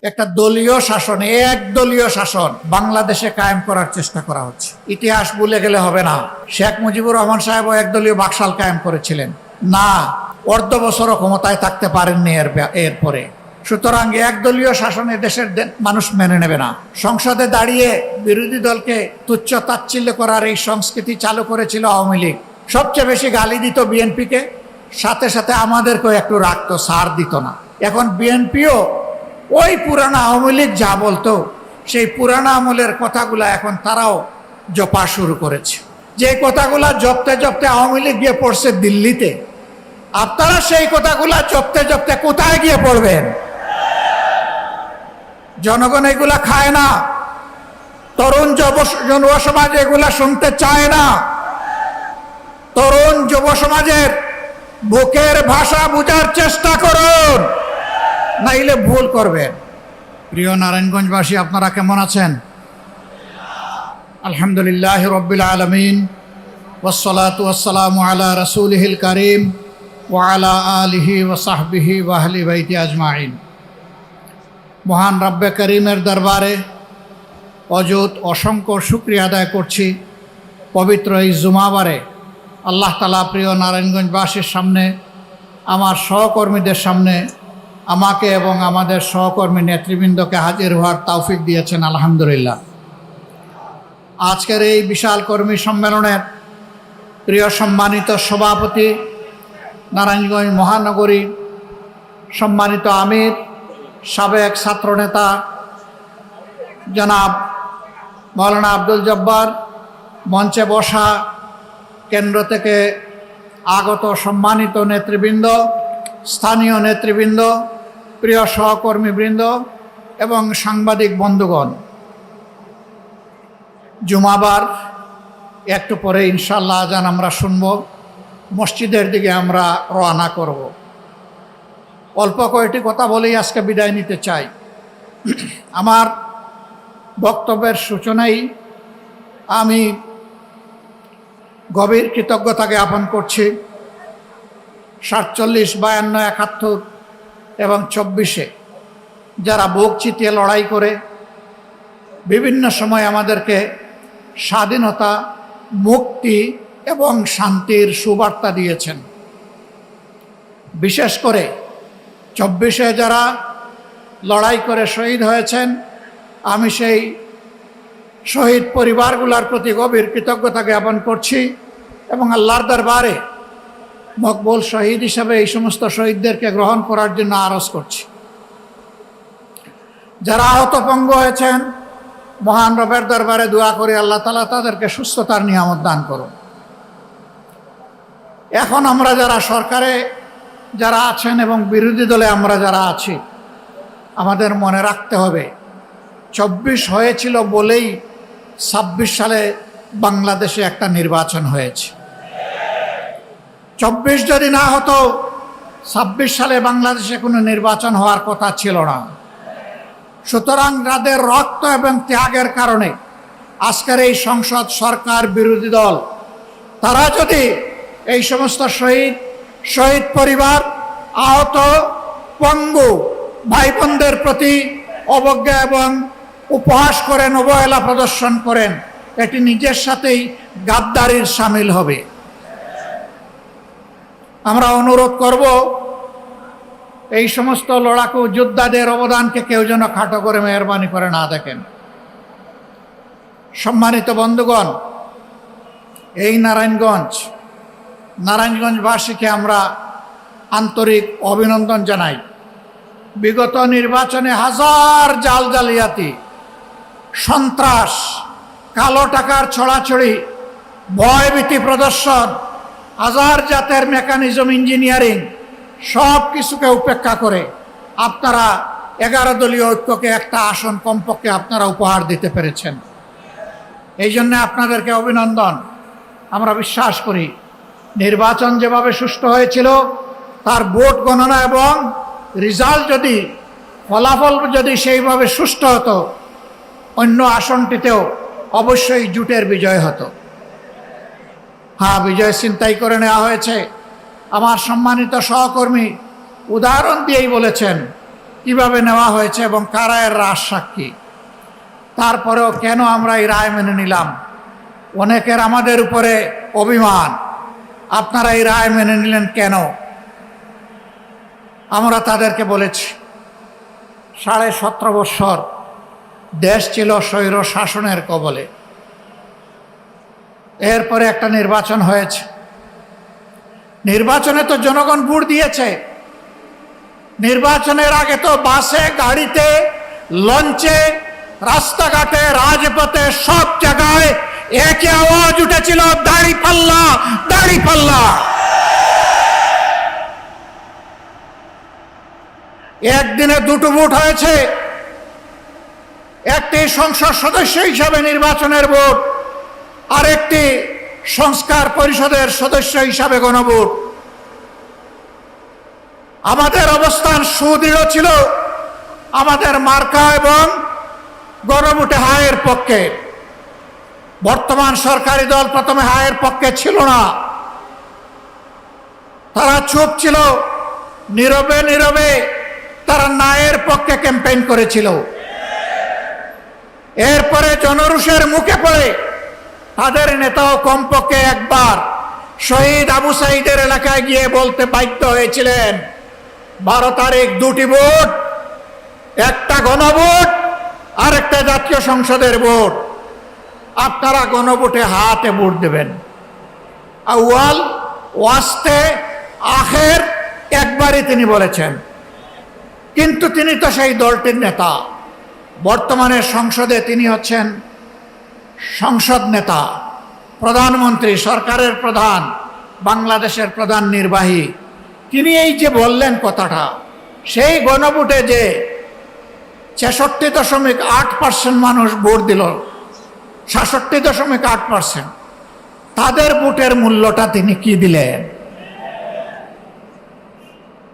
একটা দলীয় শাসন, একদলীয় শাসন বাংলাদেশে কায়েম করার চেষ্টা করা হচ্ছে। ইতিহাস ভুলে গেলে হবে না। শেখ মুজিবুর রহমান সাহেবও একদলীয় বাকশাল কায়েম করেছিলেন না, অর্ধ বছরও ক্ষমতায় থাকতে পারেননি এরপরে। সুতরাং একদলীয় শাসনে দেশের মানুষ মেনে নেবে না। সংসদে দাঁড়িয়ে বিরোধী দলকে তুচ্ছ তাচ্ছিল্য করার এই সংস্কৃতি চালু করেছিল আওয়ামী লীগ। সবচেয়ে বেশি গালি দিত বিএনপিকে, সাথে সাথে আমাদেরকেও একটু রাখতো, ছাড় দিত না। এখন বিএনপিও ওই পুরানা আওয়ামী লীগ যা বলতো সেই পুরানা আমলের কথাগুলা এখন তারাও জপা শুরু করেছে। যে কথাগুলা জপতে জপতে আওয়ামী লীগ গিয়ে পড়ছে দিল্লিতে, আপনারা সেই কথাগুলা জপতে জপতে কোথায় গিয়ে পড়বেন? জনগণ এগুলা খায় না, তরুণ যুব সমাজ এগুলা শুনতে চায় না। তরুণ যুব সমাজের বুকের ভাষা বুঝার চেষ্টা করুন, নাইলে ভুল করবেন। প্রিয় নারায়ণগঞ্জবাসী, আপনারা কেমন আছেন? আলহামদুলিল্লাহ রাব্বিল আলামিন, ওয়াসসালাতু ওয়াসসালামু আলা রাসূলিহিল কারীম ওয়া আলা আলিহি ওয়া সাহবিহি ওয়া আহলি বাইতি আজমাইন। মহান রব্বে করিমের দরবারে অযুত অসংখ্য শুকরিয়া আদায় করছি। পবিত্র এই জুমাবারে আল্লাহ তাআলা প্রিয় নারায়ণগঞ্জবাসীর সামনে, আমার সহকর্মীদের সামনে আমাকে এবং আমাদের সহকর্মী নেতৃবৃন্দকে হাজির হওয়ার তৌফিক দিয়েছেন, আলহামদুলিল্লাহ। আজকের এই বিশাল কর্মী সম্মেলনের প্রিয় সম্মানিত সভাপতি, নারায়ণগঞ্জ মহানগরী সম্মানিত আমির, সাবেক ছাত্রনেতা জনাব মাওলানা আব্দুল জব্বার, মঞ্চে বসা কেন্দ্র থেকে আগত সম্মানিত নেতৃবৃন্দ, স্থানীয় নেতৃবৃন্দ, প্রিয় সহকর্মীবৃন্দ এবং সাংবাদিক বন্ধুগণ, জুমাবার একটু পরে ইনশাআল্লাহ আজান আমরা শুনব, মসজিদের দিকে আমরা রওনা করব। অল্প কয়েকটি কথা বলেই আজকে বিদায় নিতে চাই। আমার বক্তব্যের সূচনায় আমি গভীর কৃতজ্ঞতা জ্ঞাপন করছি 47, 52, 71 এবং 24-এ যারা বুক চিতিয়ে লড়াই করে বিভিন্ন সময় আমাদেরকে স্বাধীনতা, মুক্তি এবং শান্তির সুবার্তা দিয়েছেন। বিশেষ করে 24-এ যারা লড়াই করে শহীদ হয়েছেন, আমি সেই শহীদ পরিবারগুলোর প্রতি গভীর কৃতজ্ঞতা জ্ঞাপন করছি এবং আল্লাহর দরবারে মকবুল শহীদ হিসাবে এই সমস্ত শহীদদেরকে গ্রহণ করার জন্য আরজ করছি। যারা আহত পঙ্গু হয়েছেন, মহান রবের দরবারে দোয়া করে আল্লাহ তাআলা তাদেরকে সুস্থতার নিয়ামত দান করুন। এখন আমরা যারা সরকারে যারা আছেন এবং বিরোধী দলে আমরা যারা আছি, আমাদের মনে রাখতে হবে 24 হয়েছিল বলেই 26 সালে বাংলাদেশে একটা নির্বাচন হয়েছে। 24 যদি না হতো 26 সালে বাংলাদেশে কোনো নির্বাচন হওয়ার কথা ছিল না। সুতরাং যাদের রক্ত এবং ত্যাগের কারণে আজকের এই সংসদ, সরকার, বিরোধী দল, তারা যদি এই সমস্ত শহীদ পরিবার, আহত পঙ্গু ভাই বোনদের প্রতি অবজ্ঞা এবং উপহাস করেন, অবহেলা প্রদর্শন করেন, এটি নিজের সাথেই গাদ্দারির সামিল হবে। আমরা অনুরোধ করব এই সমস্ত লড়াকু যোদ্ধাদের অবদানকে কেউ যেন খাটো করে মেহরবানি করে না দেখেন। সম্মানিত বন্ধুগণ, এই নারায়ণগঞ্জবাসীকে আমরা আন্তরিক অভিনন্দন জানাই। বিগত নির্বাচনে হাজার জালিয়াতি, সন্ত্রাস, কালো টাকার ছড়াছড়ি, ভয়ভীতি প্রদর্শন, হাজার জাতের মেকানিজম, ইঞ্জিনিয়ারিং, সব কিছুকে উপেক্ষা করে আপনারা 11 দলীয় ঐক্যকে একটা আসন কমপক্ষে আপনারা উপহার দিতে পেরেছেন। এই জন্য আপনাদেরকে অভিনন্দন। আমরা বিশ্বাস করি নির্বাচন যেভাবে সুষ্ঠু হয়েছিল, তার ভোট গণনা এবং রেজাল্ট যদি, ফলাফল যদি সেইভাবে সুষ্ঠু হতো, অন্য আসনটিতেও অবশ্যই জোটের বিজয় হতো। হ্যাঁ, বিজয় ছিনতাই করে নেওয়া হয়েছে। আমার সম্মানিত সহকর্মী উদাহরণ দিয়েই বলেছেন কিভাবে নেওয়া হয়েছে এবং কারা এর রাজ সাক্ষী। তারপরেও কেন আমরা এই রায় মেনে নিলাম? অনেকের আমাদের উপরে অভিমান, আপনারা এই রায় মেনে নিলেন কেন? আমরা তাদেরকে বলেছি 17.5 বৎসর দেশ ছিল স্বৈর শাসনের কবলে। এরপরে একটা নির্বাচন হয়েছে, নির্বাচনে তো জনগণ ভোট দিয়েছে। নির্বাচনের আগে তো বাসে, গাড়িতে, লঞ্চে, রাস্তাঘাটে, রাজপথে সব জায়গায় একই আওয়াজ উঠেছিল, দাঁড়িপাল্লা, দাঁড়িপাল্লা। একদিনে দুটো ভোট হয়েছে, একটি সংসদ সদস্য হিসাবে নির্বাচনের ভোট, আরেকটি সংস্কার পরিষদের সদস্য হিসাবে গণভোট। আমাদের অবস্থান সুদৃঢ় ছিল, আমাদের মার্কা এবং গণভোটে হায়ের পক্ষে। বর্তমান সরকারি দল প্রথমে হায়ের পক্ষে ছিল না, তারা চুপ ছিল, নীরবে নীরবে তারা নায়ের পক্ষে ক্যাম্পেইন করেছিল। এরপরে জনরোষের মুখে পড়ে তাদের নেতাও কমপক্ষে একবার শহীদ আবু সাইদের এলাকায় গিয়ে বলতে বাধ্য হয়েছিলেন, 12 তারিখ 2টি ভোট, একটা গণভোট আর একটা জাতীয় সংসদের ভোট, আপনারা গণভোটে হাতে ভোট দেবেন। আউয়াল ওয়াস্তে আখের একবারই তিনি বলেছেন, কিন্তু তিনি তো সেই দলটির নেতা। বর্তমানে সংসদে তিনি হচ্ছেন সংসদ নেতা, প্রধানমন্ত্রী, সরকারের প্রধান, বাংলাদেশের প্রধান নির্বাহী। তিনি এই যে বললেন কথাটা, সেই গণভোটে যে 66.8% মানুষ ভোট দিল, 66.8%, তাদের ভোটের মূল্যটা তিনি কি দিলেন?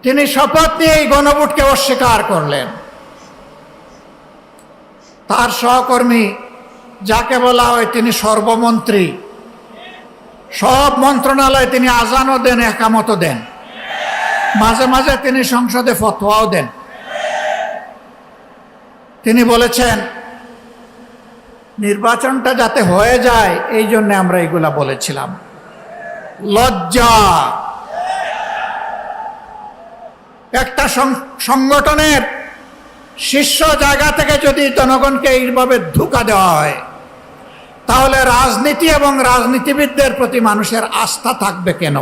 তিনি শপথ নিয়ে এই গণভোটকে অস্বীকার করলেন। তার সহকর্মী যাকে বলা হয় তিনি সর্বমন্ত্রী, সব মন্ত্রণালয়ে তিনি আজানও দেন, একামতও দেন, মাঝে মাঝে তিনি সংসদে ফতোয়াও দেন। তিনি বলেছেন নির্বাচনটা যাতে হয়ে যায় এই জন্য আমরা এগুলা বলেছিলাম। লজ্জা! একটা সংগঠনের শীর্ষ জায়গা থেকে যদি জনগণকে এইভাবে ধোঁকা দেওয়া হয়, তাহলে রাজনীতি এবং রাজনীতিবিদদের প্রতি মানুষের আস্থা থাকবে কেন?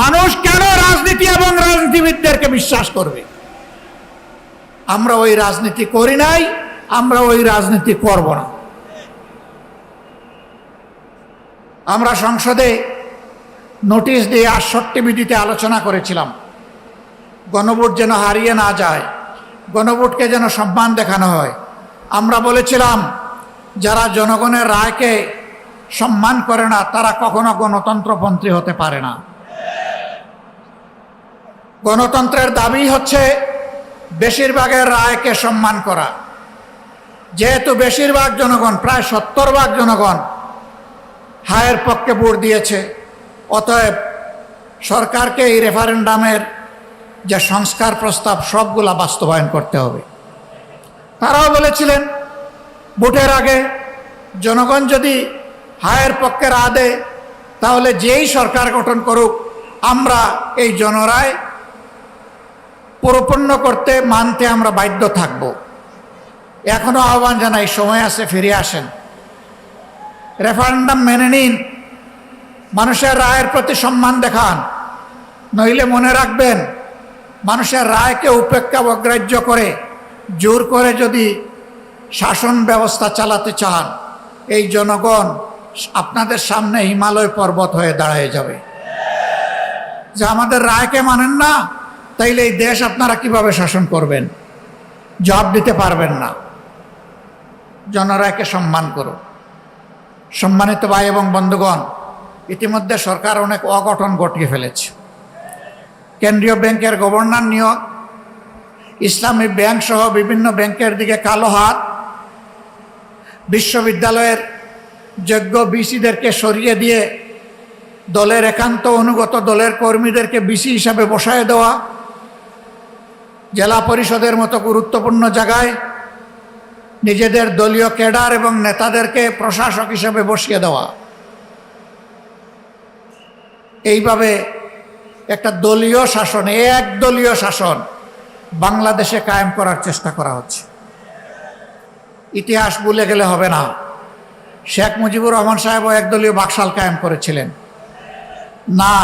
মানুষ কেন রাজনীতি এবং রাজনীতিবিদদেরকে বিশ্বাস করবে? আমরা ওই রাজনীতি করি নাই, আমরা ওই রাজনীতি করব না। আমরা সংসদে নোটিশ দিয়ে 68 বিধিতে আলোচনা করেছিলাম, গণভোট যেন হারিয়ে না যায়, গণভোটকে যেন সম্মান দেখানো হয়। আমরা বলেছিলাম যারা জনগণের রায়কে সম্মান করে না তারা কখনো গণতন্ত্রপন্থী হতে পারে না। গণতন্ত্রের দাবি হচ্ছে বেশিরভাগের রায়কে সম্মান করা। যেহেতু বেশিরভাগ জনগণ, প্রায় 70% জনগণ হায়ের পক্ষে ভোট দিয়েছে, অতএব সরকারকে এই রেফারেন্ডামের যে সংস্কার প্রস্তাব সবগুলা বাস্তবায়ন করতে হবে। তারাও বলেছিলেন ভোটের আগে জনগণ যদি হায়ের পক্ষে রায় দেয় তাহলে যেই সরকার গঠন করুক আমরা এই জনরায় পরিপূর্ণ করতে, মানতে আমরা বাধ্য থাকব। এখনো আহ্বান জানাই, সময় আছে, ফিরে আসেন, রেফারেন্ডাম মেনে নিন, মানুষের রায়ের প্রতি সম্মান দেখান। নইলে মনে রাখবেন, মানুষের রায়কে উপেক্ষা অগ্রাহ্য করে জোর করে যদি শাসন ব্যবস্থা চালাতে চান, এই জনগণ আপনাদের সামনে হিমালয় পর্বত হয়ে দাঁড়িয়ে যাবে। যে আমাদের রায়কে মানেন না, তাইলে এই দেশ আপনারা কিভাবে শাসন করবেন? জবাব দিতে পারবেন না। জনরায়কে সম্মান করুন। সম্মানিত ভাই এবং বন্ধুগণ, ইতিমধ্যে সরকার অনেক অঘটন ঘটিয়ে ফেলেছে। কেন্দ্রীয় ব্যাংকের গভর্নর নিয়োগ, ইসলামী ব্যাংক সহ বিভিন্ন ব্যাংকের দিকে কালো হাত, বিশ্ববিদ্যালয়ের যোগ্য বিসিদেরকে সরিয়ে দিয়ে দলের একান্ত অনুগত দলের কর্মীদেরকে বিসি হিসাবে বসায় দেওয়া, জেলা পরিষদের মতো গুরুত্বপূর্ণ জায়গায় নিজেদের দলীয় ক্যাডার এবং নেতাদেরকে প্রশাসক হিসেবে বসিয়ে দেওয়া, এইভাবে একটা দলীয় শাসন, একদলীয় শাসন বাংলাদেশে কায়েম করার চেষ্টা করা হচ্ছে। ইতিহাস ভুলে গেলে হবে না। শেখ মুজিবুর রহমান সাহেবও একদলীয় বাকশাল কায়েম করেছিলেন না,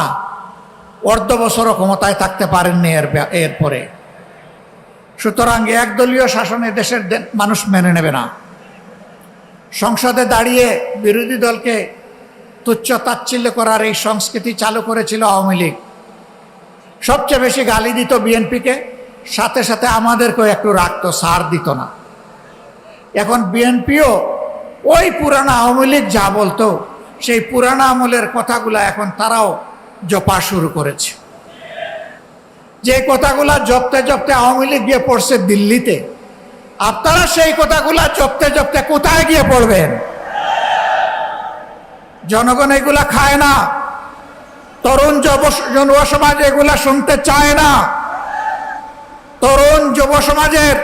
অর্ধ বছরও ক্ষমতায় থাকতে পারেননি এরপরে। সুতরাং একদলীয় শাসনে দেশের মানুষ মেনে নেবে না। সংসদে দাঁড়িয়ে বিরোধী দলকে তুচ্ছ তাচ্ছিল্য করার এই সংস্কৃতি চালু করেছিল আওয়ামী লীগ। সবচেয়ে বেশি গালি দিত বিএনপিকে, সাথে সাথে আমাদেরকেও একটু রাখতো, সার দিত না। এখন বিএনপিও ওই পুরানা আওয়ামী লীগ যা বলতো সেই পুরানা আমলের কথাগুলা এখন তারাও জপা শুরু করেছে। যে কথাগুলা জপতে জপতে আওয়ামী লীগ গিয়ে পড়ছে দিল্লিতে, আপনারা সেই কথাগুলা জপতে জপতে কোথায় গিয়ে পড়বেন? জনগণ এগুলা খায় না, তরুণ যুব সমাজ এগুলা শুনতে চায় না। তরুণ যুব সমাজের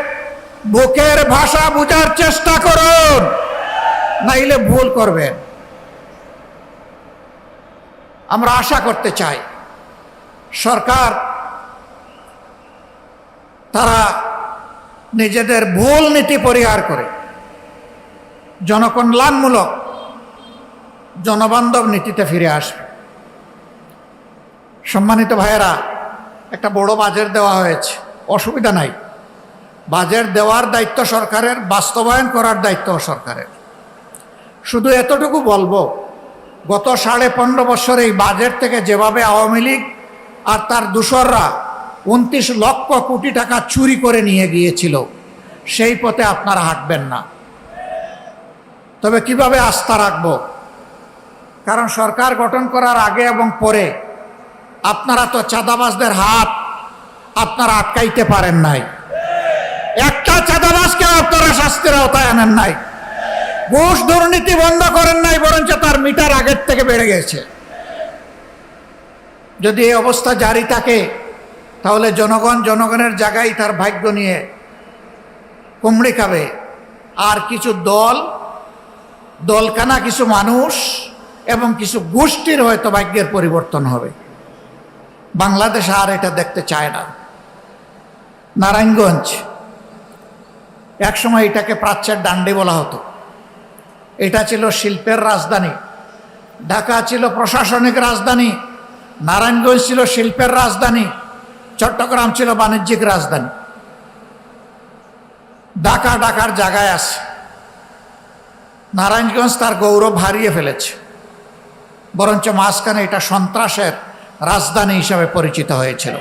বুকের ভাষা বুঝার চেষ্টা করুন, নাইলে ভুল করবেন। আমরা আশা করতে চাই সরকার তারা নিজেদের ভুল নীতি পরিহার করে জনকল্যাণমূলক জনবান্ধব নীতিতে ফিরে আসবে। সম্মানিত ভাইয়েরা, একটা বড় বাজেট দেওয়া হয়েছে, অসুবিধা নাই। বাজেট দেওয়ার দায়িত্ব সরকারের, বাস্তবায়ন করার দায়িত্ব সরকারের। শুধু এতটুকু বলবো, গত 15.5 বছর এই বাজেট থেকে যেভাবে আওয়ামী লীগ আর তার দূষররা 29 লক্ষ কোটি টাকা চুরি করে নিয়ে গিয়েছিল, সেই পথে আপনারা হাঁটবেন না। তবে কিভাবে আস্থা রাখবো? কারণ সরকার গঠন করার আগে এবং পরে আপনারা তো চাঁদাবাজদের হাত আপনারা আটকাইতে পারেন নাই। একটা চাঁদাবাজকে আপনারা শাস্তির আওতায় আনেন নাই। ঘুষ দুর্নীতি বন্ধ করেন নাই, বরঞ্চ তার মিটার আগের থেকে বেড়ে গেছে। যদি এই অবস্থা জারি থাকে তাহলে জনগণের জায়গায় তার ভাগ্য নিয়ে কুমড়ি খাবে। আর কিছু দলকানা কিছু মানুষ এবং কিছু গোষ্ঠীর হয়তো ভাগ্যের পরিবর্তন হবে। বাংলাদেশ আর এটা দেখতে চায় না। নারায়ণগঞ্জ একসময় এটাকে প্রাচ্যের ডান্ডি বলা হতো। এটা ছিল শিল্পের রাজধানী, ঢাকা ছিল প্রশাসনিক রাজধানী, নারায়ণগঞ্জ ছিল শিল্পের রাজধানী, চট্টগ্রাম ছিল বাণিজ্যিক রাজধানী। ঢাকার জায়গায় আছে। নারায়ণগঞ্জ তার গৌরব হারিয়ে ফেলেছে, বরঞ্চ মাঝখানে এটা সন্ত্রাসের রাজধানী হিসাবে পরিচিত হয়েছিল।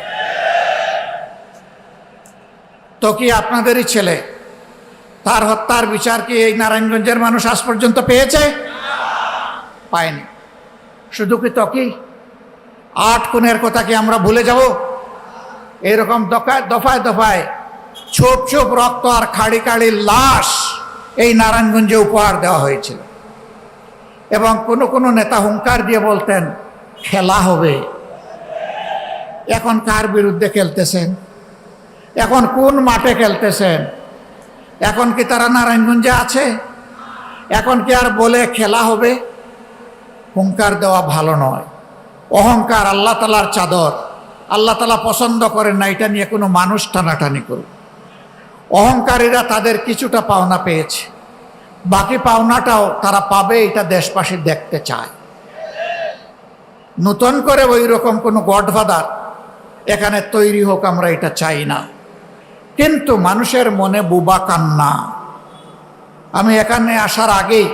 তো কি আপনাদেরই ছেলে, তার হত্যার বিচার কি এই নারায়ণগঞ্জের মানুষ আজ পর্যন্ত পেয়েছে? পায়নি। শুধু কি তকি 8 খুনের কথা কি আমরা ভুলে যাব? এরকম দফায় দফায় ছোপ রক্ত আর খাড়ি খাড়ি লাশ এই নারায়ণগঞ্জে উপহার দেওয়া হয়েছিল। এবং কোনো নেতা হুঙ্কার দিয়ে বলতেন খেলা হবে। এখন কার বিরুদ্ধে খেলতেছেন? এখন কোন মাঠে খেলতেছেন? এখন কি তারা নারায়ণগঞ্জে আছে? এখন কি আর বলে খেলা হবে? হুঙ্কার দেওয়া ভালো নয়। অহংকার আল্লাহ তাআলার চাদর, আল্লাহ তাআলা পছন্দ করেন না এটা নিয়ে কোনো মানুষ টানাটানি করুক। অহংকারীরা তাদের কিছুটা পাওনা পেয়েছে, বাকি পাওনাটাও তারা পাবে, এটা দেশবাসী দেখতে চায়। নতুন করে ওই রকম কোনো গডফাদার এখানে তৈরি হোক, আমরা এটা চাই না। কিন্তু মানুষের মনে বুবা কান্না। আমি এখানে আসার আগেই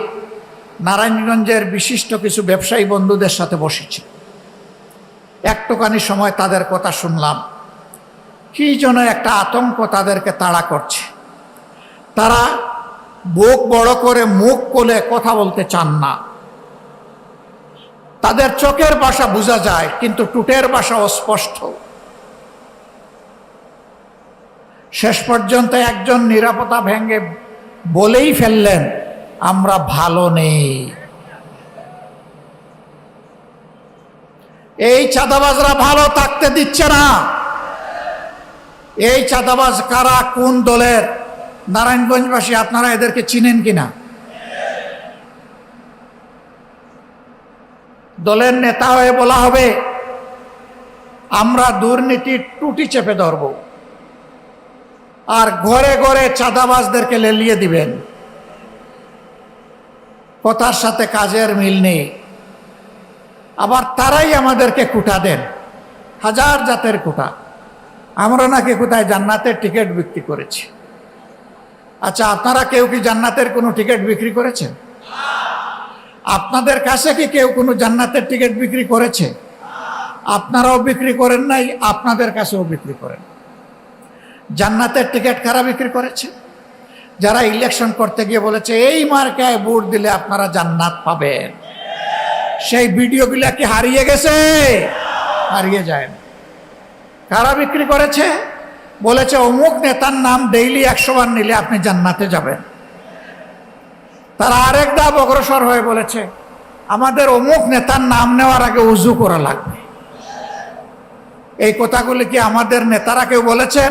নারায়ণগঞ্জের বিশিষ্ট কিছু ব্যবসায়ী বন্ধুদের সাথে বসেছি। একটুখানি সময় তাদের কথা শুনলাম। কি যেন একটা আতঙ্ক তাদেরকে তাড়া করছে। তারা বুক বড় করে মুখ খুলে কথা বলতে চান না। তাদের চোখের ভাষা বোঝা যায়, কিন্তু টুটের ভাষা অস্পষ্ট। শেষ পর্যন্ত একজন নিরাপত্তা ভেঙে বলেই ফেললেন, আমরা ভালো নেই। এই চাঁদাবাজরা ভালো থাকতে দিচ্ছে না। এই চাঁদাবাজ কারা, কোন দলের? নারায়ণগঞ্জবাসী আপনারা এদেরকে চিনেন কিনা? দলের নেতা হয়ে বলা হবে আমরা দুর্নীতির টুটি চেপে ধরব, আর ঘরে ঘরে চাঁদাবাজদেরকে লেলিয়ে দিবেন। কথার সাথে কাজের মিল নেই। আবার তারাই আমাদেরকে কুটা দেন, হাজার জাতের কুটা। আমরা নাকি কোথায় জান্নাতের টিকিট বিক্রি করেছি। আচ্ছা, আপনারা কেউ কি জান্নাতের কোনো টিকিট বিক্রি করেছেন? আপনাদের কাছে কি কেউ কোনো জান্নাতের টিকিট বিক্রি করেছে? আপনারাও বিক্রি করেন নাই, আপনাদের কাছেও বিক্রি করেন। জান্নাতের টিকিট কারা বিক্রি করেছে? যারা ইলেকশন করতে গিয়ে বলেছে এই মার্কায় ভোট দিলে আপনারা জান্নাত পাবেন। সেই ভিডিওগুলা কি হারিয়ে গেছে? হারিয়ে যায় না। কারা বিক্রি করেছে? বলেছে অমুক নেতার নাম ডেইলি 100 বার নিলে আপনি জান্নাতে যাবেন। তারা আরেক ধাপ অগ্রসর হয়ে বলেছে আমাদের অমুক নেতার নাম নেওয়ার আগে উজু করা লাগবে। এই কথাগুলি কি আমাদের নেতারা কেউ বলেছেন?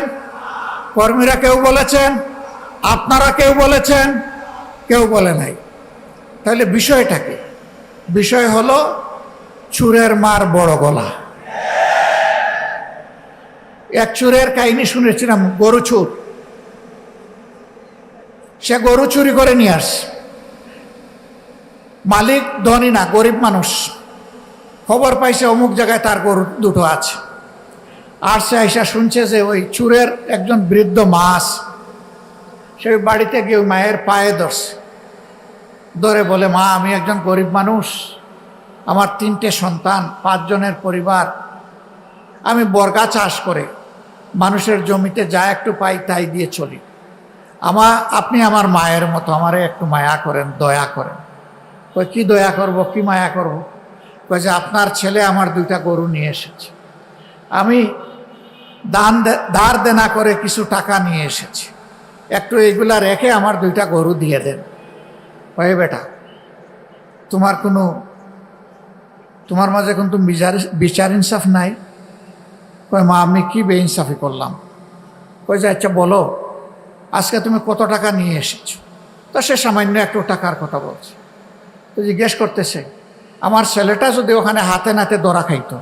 কর্মীরা কেউ বলেছেন? আপনারা কেউ বলেছেন? কেউ বলে নাই। তাহলে বিষয়টা কি? বিষয় হলো চুরের মার বড় গলা। এক চুরের কাহিনী শুনেছিলাম, গরু চুর। সে গরু চুরি করে নিয়ে আসে। মালিক ধনী না, গরিব মানুষ। খবর পাইছে অমুক জায়গায় তার গরু দুটো আছে। আর সে আইসা শুনছে যে ওই চুরের একজন বৃদ্ধ মা আছে। সে বাড়িতে গিয়ে মায়ের পায়ে ধরছে, ধরে বলে মা আমি একজন গরিব মানুষ, আমার 3টে সন্তান, 5 জনের পরিবার। আমি বর্গা চাষ করে মানুষের জমিতে যা একটু পাই তাই দিয়ে চলি। আপনি আমার মায়ের মতো, আমারে একটু মায়া করেন, দয়া করেন। কই কি দয়া করব, কি মায়া করব? কই যে আপনার ছেলে আমার 2টা গরু নিয়ে এসেছে, আমি ধার দেনা করে কিছু টাকা নিয়ে এসেছি, একটু এইগুলা রেখে আমার 2টা গরু দিয়ে দেন। কই বেটা তোমার মাঝে কিন্তু বিচার ইনসাফ নাই। কই মা আমি কি বেইনসাফি করলাম? কই যে আচ্ছা বলো আজকে তুমি কত টাকা নিয়ে এসেছো? তো সে সামান্য একটু টাকার কথা বলছে। তো জিজ্ঞেস করতেছে আমার ছেলেটা যদি ওখানে হাতে নাতে ধরা খাইতো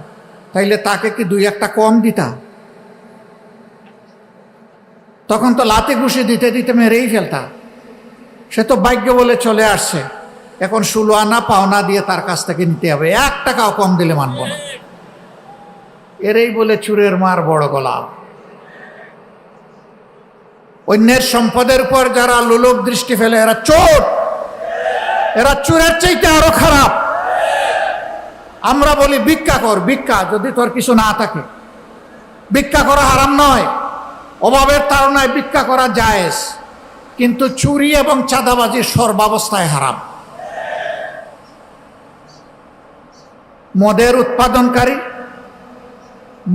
তাইলে তাকে কি 2-1টা কম দিতা? তখন তো লাতি ঘুষি দিতে দিতে মেরেই ফেলতা। সে তো ভাগ্য বলে চলে আসছে, এখন 16 আনা পাওনা দিয়ে তার কাছ থেকে নিতে হবে, 1 টাকাও কম দিলে মানব না। এরই বলে চুরের মার বড় গলা। অন্যের সম্পদের উপর যারা লোলক দৃষ্টি ফেলে এরা চোর, এরা চোরের চাইতে আরো খারাপ। আমরা বলি ভিক্ষা কর, ভিক্ষা যদি তোর কিছু না থাকে। ভিক্ষা করা হারাম নয়, অভাবের তাড়নায় ভিক্ষা করা জায়েজ, কিন্তু চুরি এবং চাঁদাবাজি সর্বাবস্থায় হারাম। মদের উৎপাদনকারী,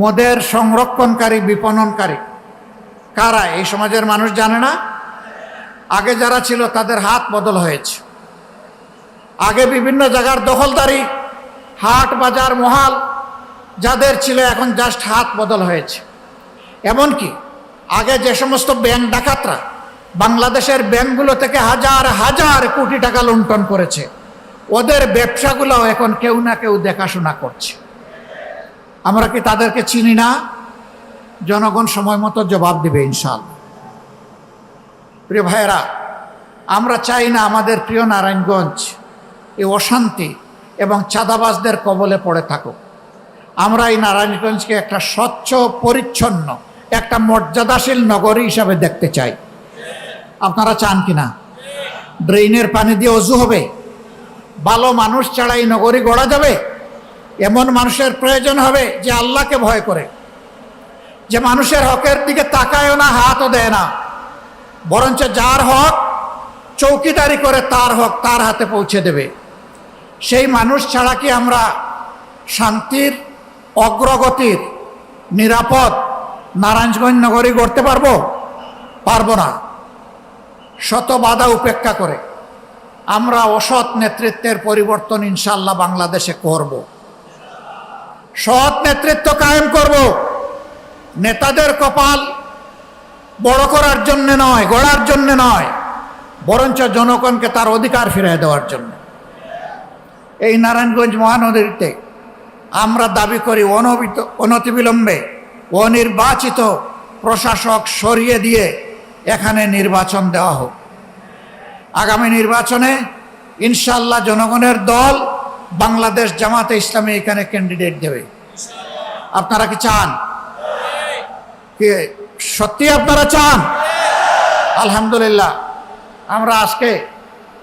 মদের সংরক্ষণকারী, বিপণনকারী কারা এই সমাজের মানুষ জানে না। আগে যারা ছিল তাদের হাত বদল হয়েছে। আগে বিভিন্ন জায়গার দখলদারি, হাট বাজার মহাল যাদের ছিল এখন জাস্ট হাত বদল হয়েছে। এমনকি আগে যে সমস্ত ব্যাংক ডাকাতরা বাংলাদেশের ব্যাংকগুলো থেকে হাজার হাজার কোটি টাকা লুণ্ঠন করেছে, ওদের ব্যবসাগুলো এখন কেউ না কেউ দেখাশোনা করছে। আমরা কি তাদেরকে চিনি না? জনগণ সময় মতো জবাব দিবে ইনশাআল্লাহ। প্রিয় ভাইয়েরা, আমরা চাই না আমাদের প্রিয় নারায়ণগঞ্জ এই অশান্তি এবং চাঁদাবাজদের কবলে পড়ে থাকুক। আমরা এই নারায়ণগঞ্জকে একটা স্বচ্ছ পরিচ্ছন্ন, একটা মর্যাদাশীল নগরী হিসাবে দেখতে চাই। আপনারা চান কিনা? ড্রেনের পানি দিয়ে অজু হবে? ভালো মানুষ ছাড়া এই নগরী গড়া যাবে? এমন মানুষের প্রয়োজন হবে যে আল্লাহকে ভয় করে, যে মানুষের হকের দিকে তাকায়ও না, হাতও দেয় না, বরঞ্চ যার হক চৌকিদারি করে তার হক তার হাতে পৌঁছে দেবে। সেই মানুষ ছাড়া কি আমরা শান্তির, অগ্রগতির, নিরাপদ নারায়ণগঞ্জ নগরী গড়তে পারবো? পারবো না। শত বাধা উপেক্ষা করে আমরা অসৎ নেতৃত্বের পরিবর্তন ইনশাআল্লাহ বাংলাদেশে করব। সৎ নেতৃত্ব কায়েম করব। নেতাদের কপাল বড় করার জন্য নয়, গড়ার জন্য নয়, বরঞ্চ জনগণকে তার অধিকার ফিরিয়ে দেওয়ার জন্য। এই নারায়ণগঞ্জ মহানগরীতে আমরা দাবি করি অনতিবিলম্বে অনির্বাচিত প্রশাসক সরিয়ে দিয়ে এখানে নির্বাচন দেওয়া হোক। আগামী নির্বাচনে ইনশাআল্লাহ জনগণের দল বাংলাদেশ জামাতে ইসলামী এখানে ক্যান্ডিডেট দেবে। আপনারা কি চান? কি সত্যি আপনারা চান? আলহামদুলিল্লাহ, আমরা আজকে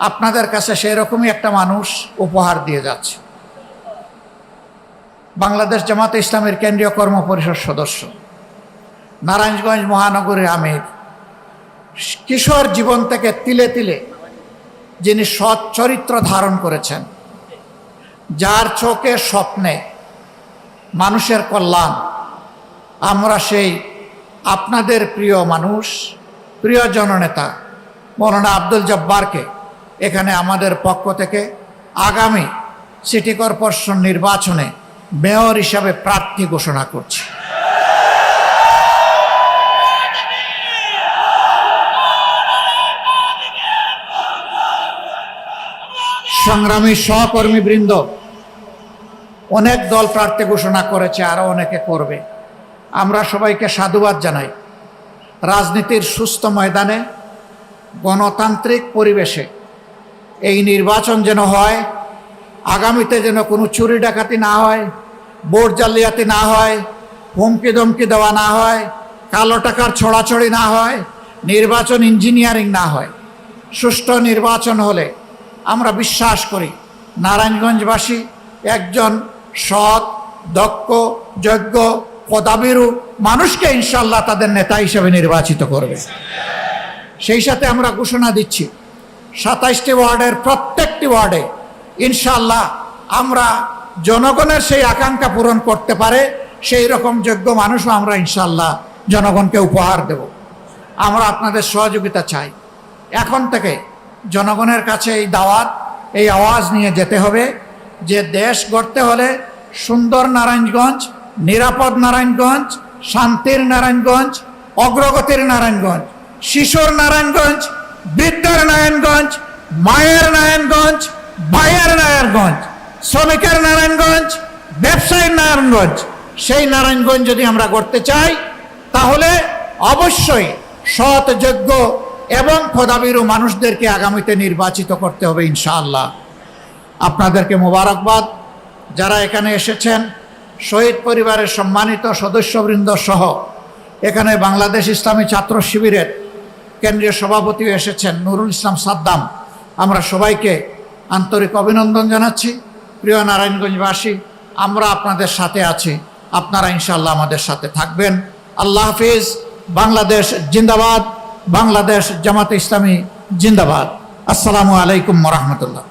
আপনাদের কাছে সেই রকমই একটা মানুষ উপহার দিয়ে যাচ্ছি। বাংলাদেশ জামাতে ইসলামের কেন্দ্রীয় কর্ম পরিষদ সদস্য, নারায়ণগঞ্জ মহানগরীর আমির, কিশোর জীবন থেকে তিলে তিলে যিনি সৎ চরিত্র ধারণ করেছেন, যার চোখে স্বপ্নে মানুষের কল্যাণ, আমরা সেই আপনাদের প্রিয় মানুষ, প্রিয় জননেতা মৌলানা আব্দুল জব্বারকে এখানে আমাদের পক্ষ থেকে আগামী সিটি কর্পোরেশন নির্বাচনে মেয়র হিসাবে প্রার্থী ঘোষণা করছি। সংগ্রামী সহকর্মীবৃন্দ, অনেক দল প্রার্থী ঘোষণা করেছে, আরো অনেকে করবে। আমরা সবাইকে সাধুবাদ জানাই। রাজনীতির সুস্থ ময়দানে গণতান্ত্রিক পরিবেশে এই নির্বাচন যেন হয়, আগামীতে যেন কোনো চুরি ডাকাতি না হয়, ভোট জালিয়াতি না হয়, হুমকি ধমকি দেওয়া না হয়, কালো টাকার ছড়াছড়ি না হয়, নির্বাচন ইঞ্জিনিয়ারিং না হয়। সুষ্ঠু নির্বাচন হলে আমরা বিশ্বাস করি নারায়ণগঞ্জবাসী একজন সৎ, দক্ষ, যোগ্য, পদাবিরু মানুষকে ইনশাআল্লাহ তাদের নেতা হিসেবে নির্বাচিত করবে। সেই সাথে আমরা ঘোষণা দিচ্ছি 27টি ওয়ার্ডের প্রত্যেকটি ওয়ার্ডে ইনশাআল্লাহ আমরা জনগণের সেই আকাঙ্ক্ষা পূরণ করতে পারে সেই রকম যোগ্য মানুষও আমরা ইনশাআল্লাহ জনগণকে উপহার দেব। আমরা আপনাদের সহযোগিতা চাই। এখন থেকে জনগণের কাছে এই দাওয়াত, এই আওয়াজ নিয়ে যেতে হবে যে দেশ গড়তে হলে সুন্দর নারায়ণগঞ্জ, নিরাপদ নারায়ণগঞ্জ, শান্তির নারায়ণগঞ্জ, অগ্রগতির নারায়ণগঞ্জ, শিশুর নারায়ণগঞ্জ, বৃদ্ধের নারায়ণগঞ্জ, মায়ের নারায়ণগঞ্জ, ভাইয়ের নারায়ণগঞ্জ, শ্রমিকের নারায়ণগঞ্জ, ব্যবসায়ীর নারায়ণগঞ্জ, সেই নারায়ণগঞ্জ যদি আমরা করতে চাই তাহলে অবশ্যই সৎ, যোগ্য এবং পদাবিরু মানুষদেরকে আগামীতে নির্বাচিত করতে হবে ইনশাআল্লাহ। আপনাদেরকে মোবারকবাদ। যারা এখানে এসেছেন, শহীদ পরিবারের সম্মানিত সদস্যবৃন্দ সহ এখানে বাংলাদেশ ইসলামী ছাত্র শিবিরের কেন্দ্রীয় সভাপতিও এসেছেন নুরুল ইসলাম সাদ্দাম, আমরা সবাইকে আন্তরিক অভিনন্দন জানাচ্ছি। প্রিয় নারায়ণগঞ্জবাসী, আমরা আপনাদের সাথে আছি, আপনারা ইনশাআল্লাহ আমাদের সাথে থাকবেন। আল্লাহ হাফিজ। বাংলাদেশ জিন্দাবাদ। বাংলাদেশ জামাতে ইসলামী জিন্দাবাদ। আসসালামু আলাইকুম ওয়া রাহমাতুল্লাহ।